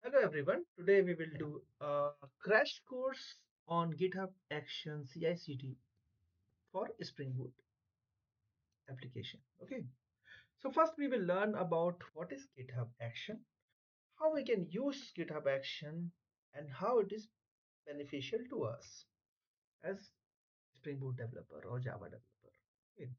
Hello everyone. Today we will do a crash course on GitHub Actions CI/CD for Spring Boot application. Okay. So first we will learn about what is GitHub Action, how we can use GitHub Action, and how it is beneficial to us as Spring Boot developer or Java developer. Okay.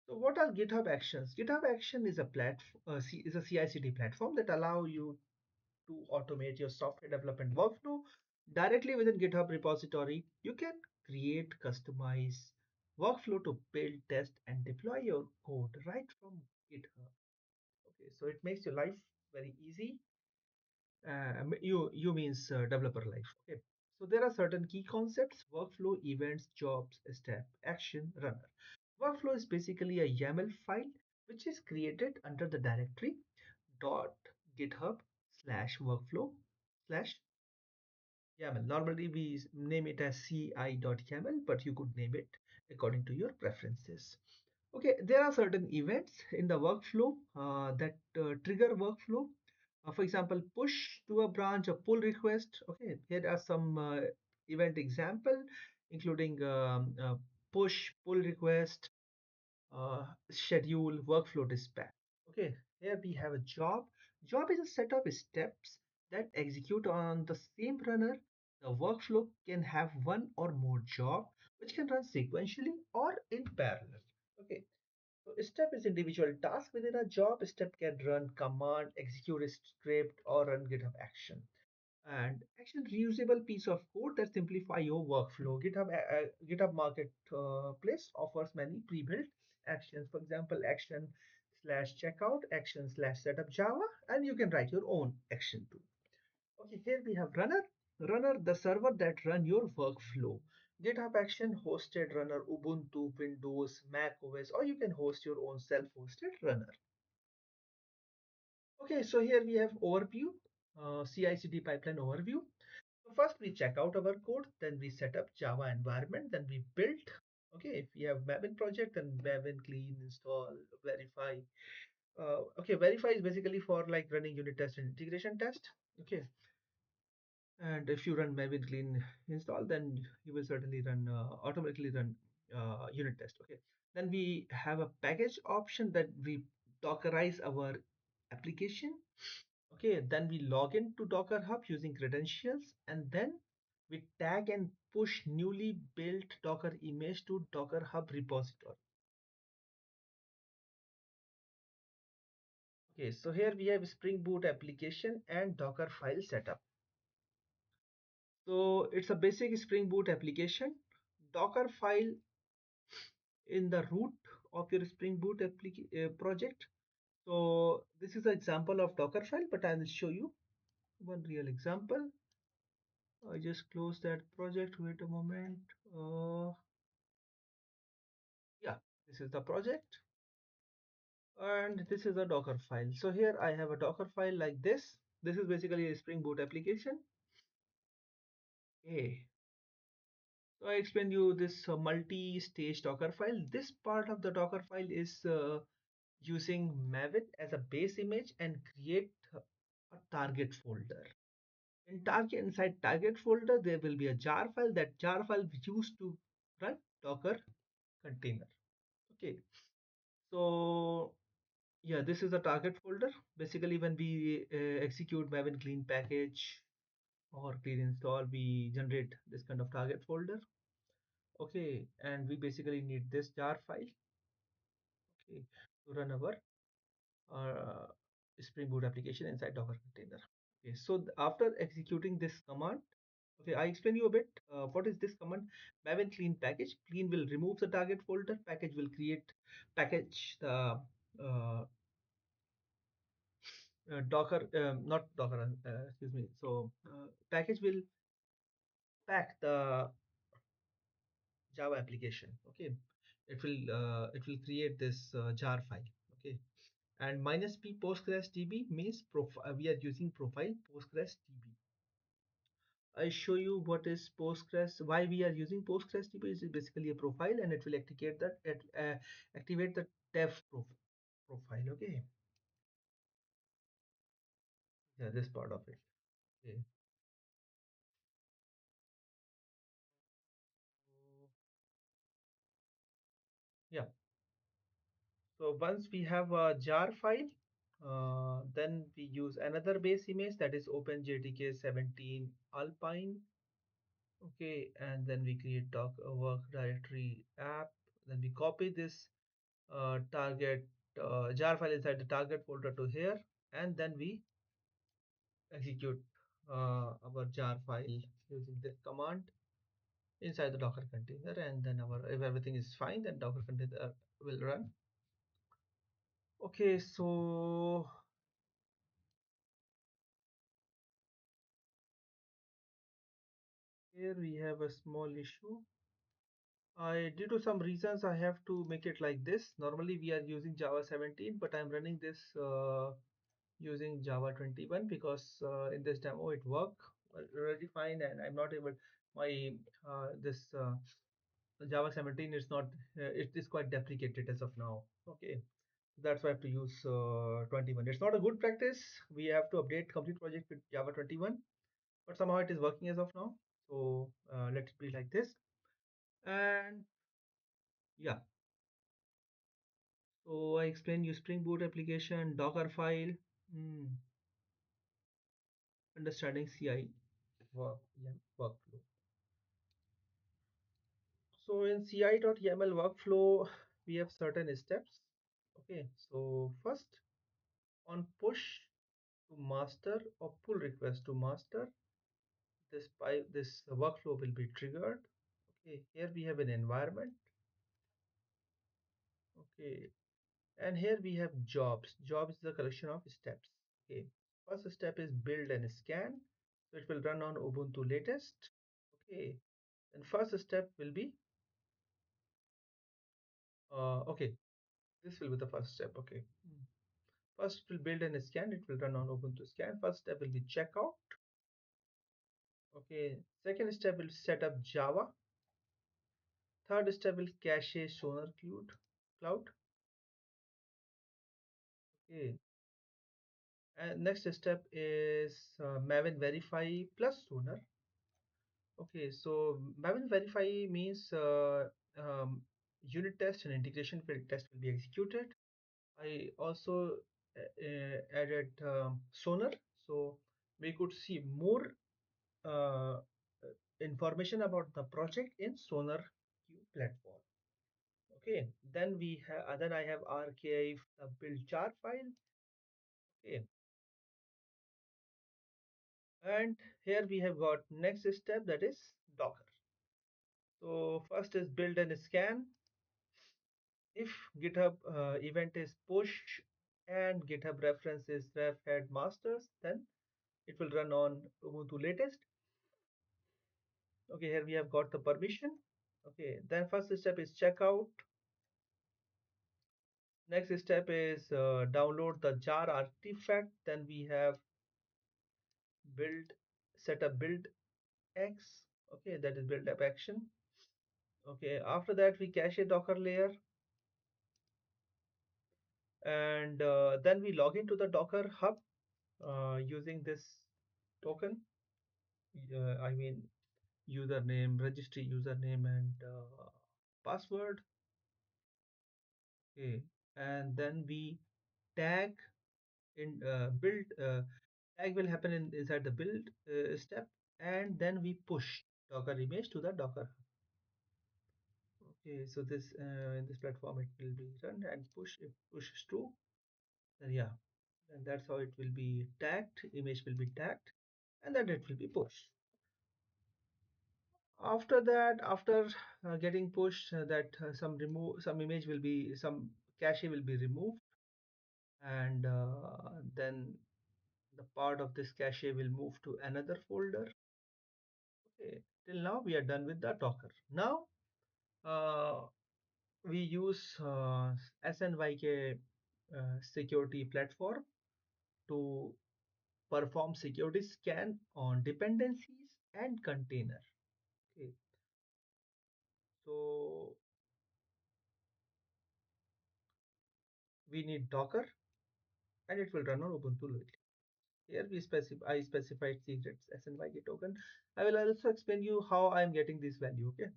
So what are GitHub Actions? GitHub Action is a platform, is a CI/CD platform that allow you to automate your software development workflow directly within GitHub repository. You can create, customize workflow to build, test, and deploy your code right from GitHub. Okay, so it makes your life very easy. You means developer life. Okay, so there are certain key concepts: workflow, events, jobs, step, action, runner. Workflow is basically a YAML file which is created under the directory dot github slash workflow slash YAML. Normally we name it as ci.yaml, but you could name it according to your preferences. Okay, there are certain events in the workflow that trigger workflow. For example, push to a branch, a pull request. Okay, here are some event example, including push, pull request, schedule, workflow dispatch. Okay, here we have a job. Job is a set of steps that execute on the same runner. The workflow can have one or more job which can run sequentially or in parallel. Okay, so a step is individual task within a job. A step can run command, execute a script, or run GitHub action. And action reusable piece of code that simplify your workflow. GitHub Marketplace offers many pre-built actions. For example, action slash checkout, action slash setup Java, and you can write your own action too. Okay, here we have runner. Runner, the server that run your workflow. GitHub Action hosted runner Ubuntu, Windows, Mac OS, or you can host your own self-hosted runner. Okay, so here we have overview, CI/CD pipeline overview. So first we check out our code, then we set up Java environment, then we build. Okay, if we have Maven project, then Maven clean, install, verify. Okay, verify is basically for like running unit test and integration test. Okay, and if you run Maven clean install, then you will certainly run automatically run unit test. Okay, then we have a package option that we Dockerize our application. Okay, then we log in to Docker Hub using credentials, and then we tag and push newly built Docker image to Docker Hub repository. Okay, so here we have Spring Boot application and Docker file setup. So it's a basic Spring Boot application. Docker file in the root of your Spring Boot project. So this is an example of Dockerfile, but I will show you one real example. I just closed that project. Wait a moment. Yeah, this is the project, and this is a Docker file. So here I have a Docker file like this. This is basically a Spring Boot application. Okay. So I explained you this multi-stage Docker file. This part of the Docker file is using Maven as a base image and create a target folder. Inside target folder, there will be a jar file. That jar file we used to run Docker container. Okay. So yeah, this is a target folder. Basically, when we execute Maven clean package or clean install, we generate this kind of target folder. Okay, and we basically need this jar file. Okay, to run our uh, Spring Boot application inside Docker container. Okay, so after executing this command, okay, I explain you a bit. What is this command? Maven clean package. Clean will remove the target folder. Package will create package the Docker, not Docker, excuse me. So package will pack the Java application. Okay, it will create this jar file. Okay, and minus p Postgres DB means we are using profile Postgres DB. I show you what is Postgres. Why we are using Postgres DB is basically a profile, and it will activate the dev profile. Okay. Yeah, this part of it. Okay. So, yeah. So once we have a jar file, then we use another base image, that is OpenJDK 17 Alpine. Okay, and then we create doc work directory app. Then we copy this target jar file inside the target folder to here, and then we execute our jar file using this command inside the Docker container, and then our if everything is fine, then Docker container will run. Okay, so here we have a small issue. Due to some reasons, I have to make it like this. Normally, we are using Java 17, but I'm running this using Java 21 because in this demo it worked really fine, and I'm not able. My this Java 17 is not. It is quite deprecated as of now. Okay, that's why I have to use 21. It's not a good practice. We have to update complete project with Java 21, but somehow it is working as of now. So let it be like this. And yeah, so I explained you Spring Boot application, Dockerfile, mm, understanding CI yeah, workflow. So in ci.yaml workflow, we have certain steps. Okay, so first on push to master or pull request to master, this workflow will be triggered. Okay, here we have an environment. Okay, and here we have jobs. Jobs is a collection of steps. Okay, first step is build and scan. So it will run on Ubuntu latest. Okay, and first step will be okay. This will be the first step. Okay. First, it will build and scan. It will run on Ubuntu scan. First step will be checkout. Okay. Second step will set up Java. Third step will cache Sonar Cloud. Okay. And next step is Maven verify plus Sonar. Okay. So Maven verify means unit test and integration test will be executed. I also added Sonar, so we could see more uh, information about the project in Sonar Q platform. Okay, then I have archive the build jar file. Okay, and here we have got next step, that is Docker. So first is build and scan. If GitHub event is push and GitHub reference is ref head masters, then it will run on Ubuntu latest. Okay, here we have got the permission. Okay, then first step is checkout. Next step is download the jar artifact. Then we have build, set up build X. Okay, that is build app action. Okay, after that we cache a Docker layer, and then we log into the Docker hub using this token. I mean username, registry username, and password. Okay, and then we tag in build tag will happen inside the build step, and then we push Docker image to the Docker. Okay, so this in this platform it will be run and push. If push is true, then yeah, and that's how it will be tagged. Image will be tagged, and then it will be pushed. After that, after getting pushed, that some image will be some cache will be removed, and then the part of this cache will move to another folder. Okay, till now we are done with the Docker. Now uh, we use SNYK security platform to perform security scan on dependencies and container. Okay, so we need Docker, and it will run on Ubuntu locally. Here I specified secrets SNYK token. I will also explain you how I am getting this value. Okay.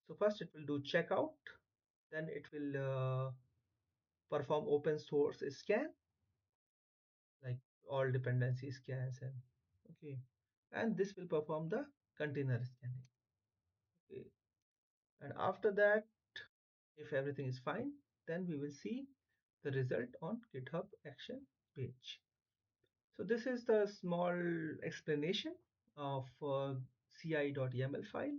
So first it will do checkout, then it will perform open source scan, like all dependency scans, and okay, and this will perform the container scanning. Okay, and after that, if everything is fine, then we will see the result on GitHub action page. So this is the small explanation of ci.yaml file.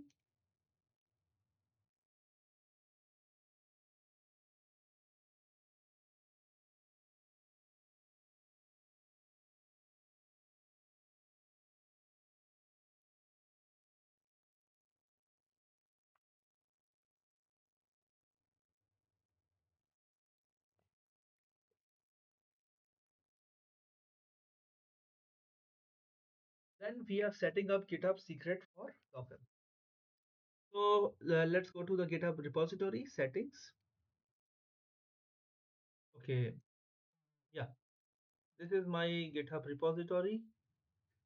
Then we are setting up GitHub secret for Docker. So let's go to the GitHub repository settings. Okay, yeah, this is my GitHub repository.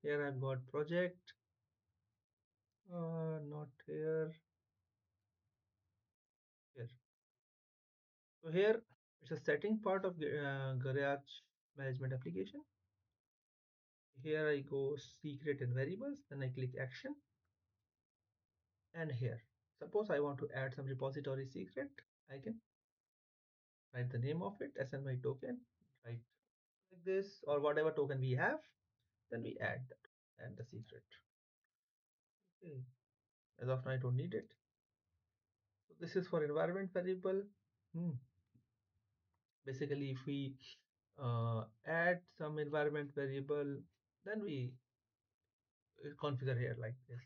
Here I've got project, not here, here. So here it's a setting part of Garage management application. Here I go secret and variables, then I click action, and here, suppose I want to add some repository secret, I can write the name of it, SNY token, write like this, or whatever token we have, then we add that and the secret. Okay, as of now I don't need it. So this is for environment variable. Basically, if we add some environment variable, then we configure here like this.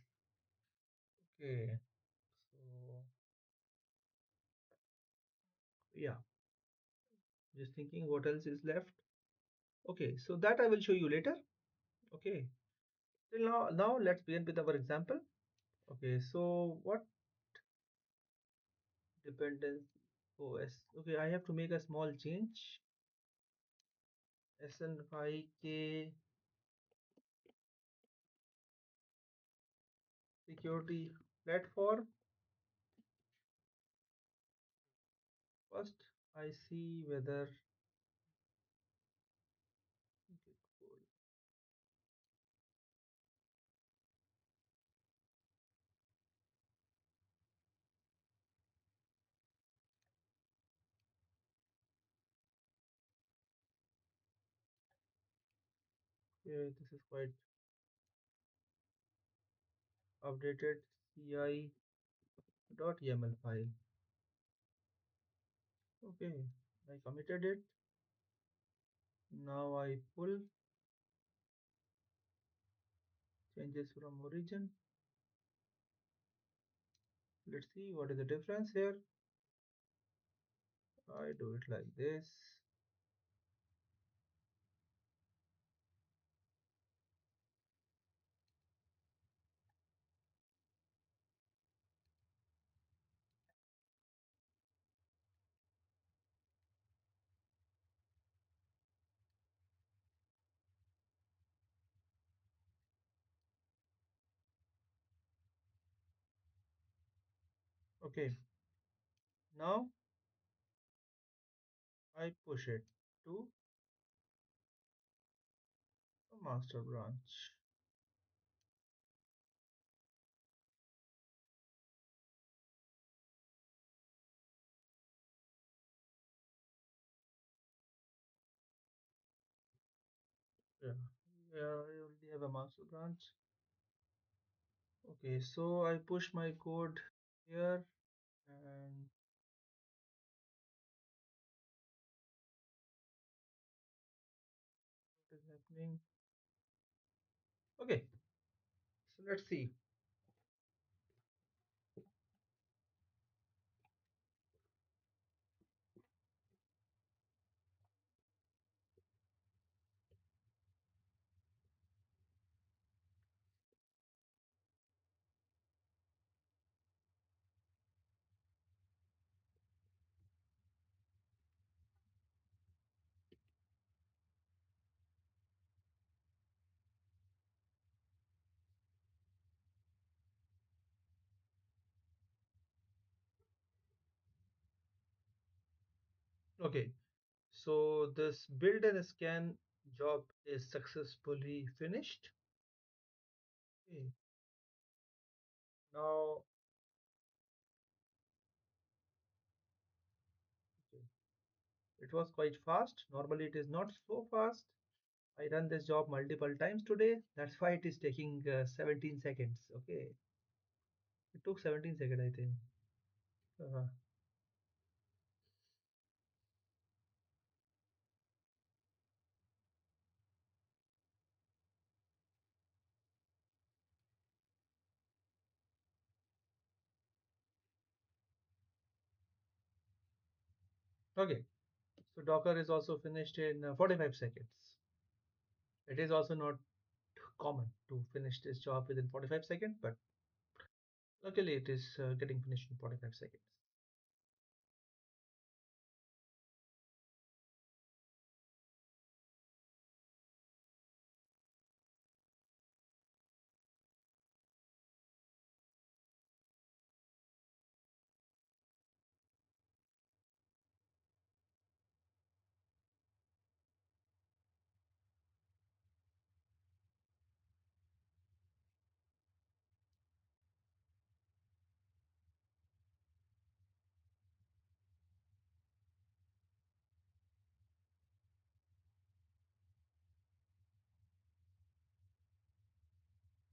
Okay, so yeah, just thinking what else is left. Okay, so that I will show you later. Okay, till now let's begin with our example. Okay, so what dependence OS? Okay, I have to make a small change. SNYK security platform. First, I see whether okay, this is quite updated ci.yaml file. Okay, I committed it. Now I pull changes from origin. Let's see what is the difference here. I do it like this. Okay, now I push it to the master branch. Yeah, yeah, I already have a master branch. Okay, so I push my code here, and what is happening? Okay, so let's see. Okay, so this build and scan job is successfully finished. Okay, now okay, it was quite fast. Normally it is not so fast. I run this job multiple times today. That's why it is taking 17 seconds. Okay, it took 17 seconds, I think. Uh, okay, so Docker is also finished in 45 seconds. It is also not common to finish this job within 45 seconds, but luckily it is getting finished in 45 seconds.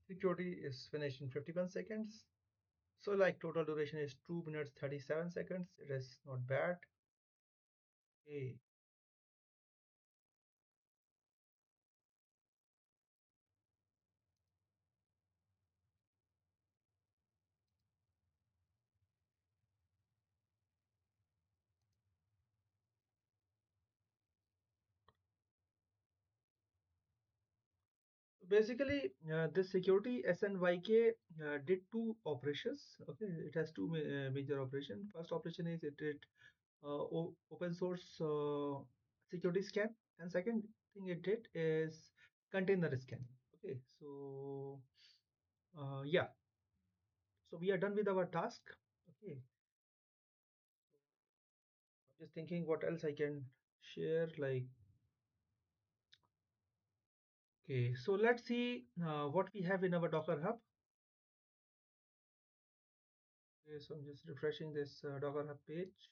Security is finished in 51 seconds. So like total duration is 2 minutes 37 seconds. It is not bad. Okay. Basically, this security SNYK did two operations. Okay, it has two major operations. First operation is it did open source security scan, and second thing it did is container scanning. Okay, so yeah, so we are done with our task. Okay, just thinking what else I can share. Like, okay, so let's see what we have in our Docker Hub. Okay, so I'm just refreshing this Docker Hub page.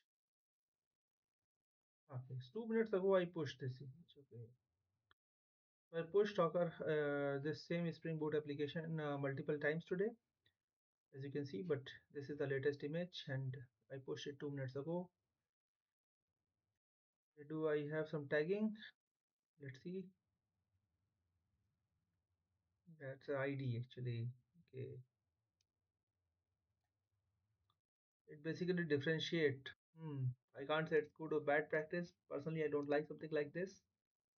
Okay, so 2 minutes ago I pushed this image. Okay, so I pushed Docker this same Spring Boot application multiple times today, as you can see. But this is the latest image, and I pushed it 2 minutes ago. Do I have some tagging? Let's see. That's ID actually. Okay, it basically differentiate. I can't say it's good or bad practice. Personally, I don't like something like this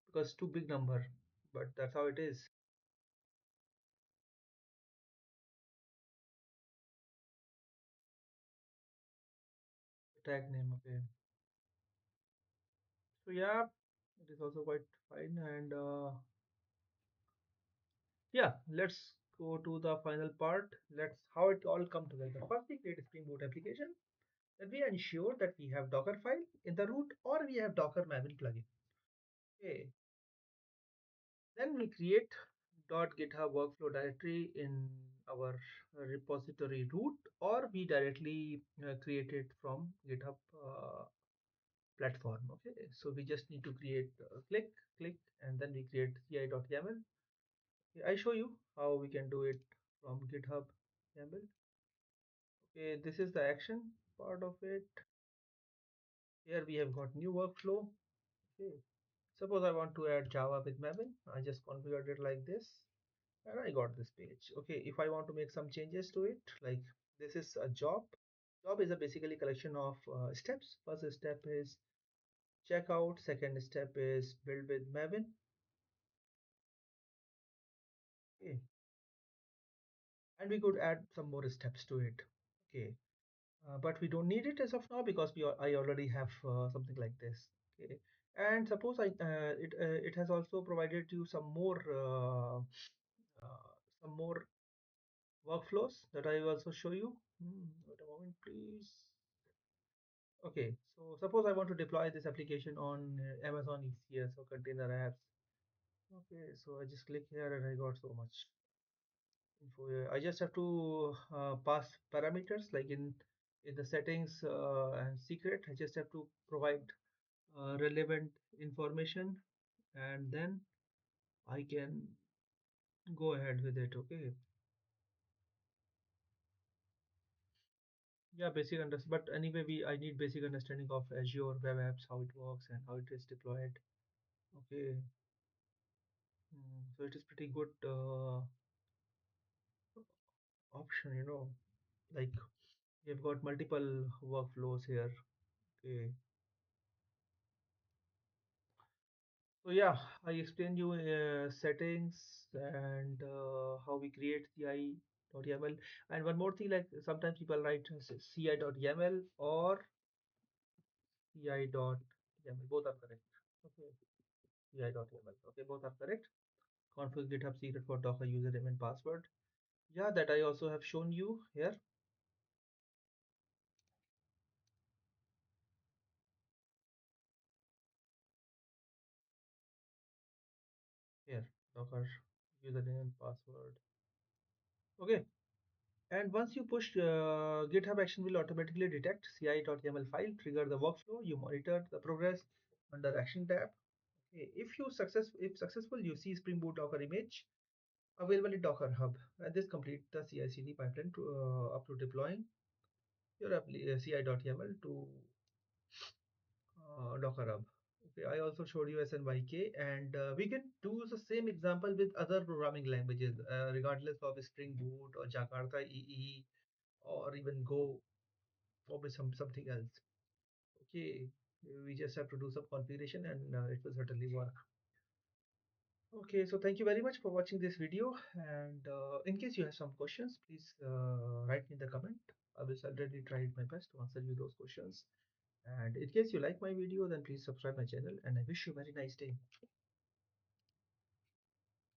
because it's too big number. But that's how it is. Tag name. Okay. So yeah, it is also quite fine. And yeah, let's go to the final part. Let's how it all come together. First, we create a Spring Boot application. Then we ensure that we have Dockerfile in the root or we have Docker Maven plugin. Okay. Then we create .github workflow directory in our repository root, or we directly create it from GitHub platform. Okay, so we just need to create click, and then we create ci.yaml. Okay, I show you how we can do it from GitHub YAML. Okay, this is the action part of it. Here we have got new workflow. Okay, suppose I want to add Java with Maven. I just configured it like this, and I got this page. Okay, if I want to make some changes to it, like this is a job. Job is a basically collection of steps. First step is checkout. Second step is build with Maven. Okay, and we could add some more steps to it. Okay, but we don't need it as of now because I already have something like this. Okay, and suppose it has also provided you some more workflows that I will also show you. Wait a moment, please. Okay, so suppose I want to deploy this application on Amazon ECS or container apps. Okay, so I just click here and I got so much info here. I just have to pass parameters like in the settings and secret. I just have to provide relevant information, and then I can go ahead with it. Okay. Yeah, basic understanding. But anyway, we I need basic understanding of Azure Web Apps, how it works and how it is deployed. Okay. So it is pretty good option, like you've got multiple workflows here. Okay. So yeah, I explained you settings and how we create CI.yaml. And one more thing, like sometimes people write CI.yaml or CI.yaml. Both are correct. Okay. CI.yaml. Okay, both are correct. Config GitHub secret for Docker username and password. Yeah, that I also have shown you here. Here, Docker username and password. Okay. And once you push, GitHub action will automatically detect ci.yaml file, trigger the workflow. You monitor the progress under action tab. Okay. If successful, you see Spring Boot Docker image available in Docker Hub, and this complete the CI/CD pipeline to, up to deploying your ci.yaml to Docker Hub. Okay, I also showed you Snyk, and we can do the same example with other programming languages, regardless of Spring Boot or Jakarta EE or even Go or with something else. Okay, we just have to do some configuration and it will certainly work. Okay, so thank you very much for watching this video. And in case you have some questions, please write me in the comment. I will certainly try my best to answer you those questions. And in case you like my video, then please subscribe my channel. And I wish you a very nice day.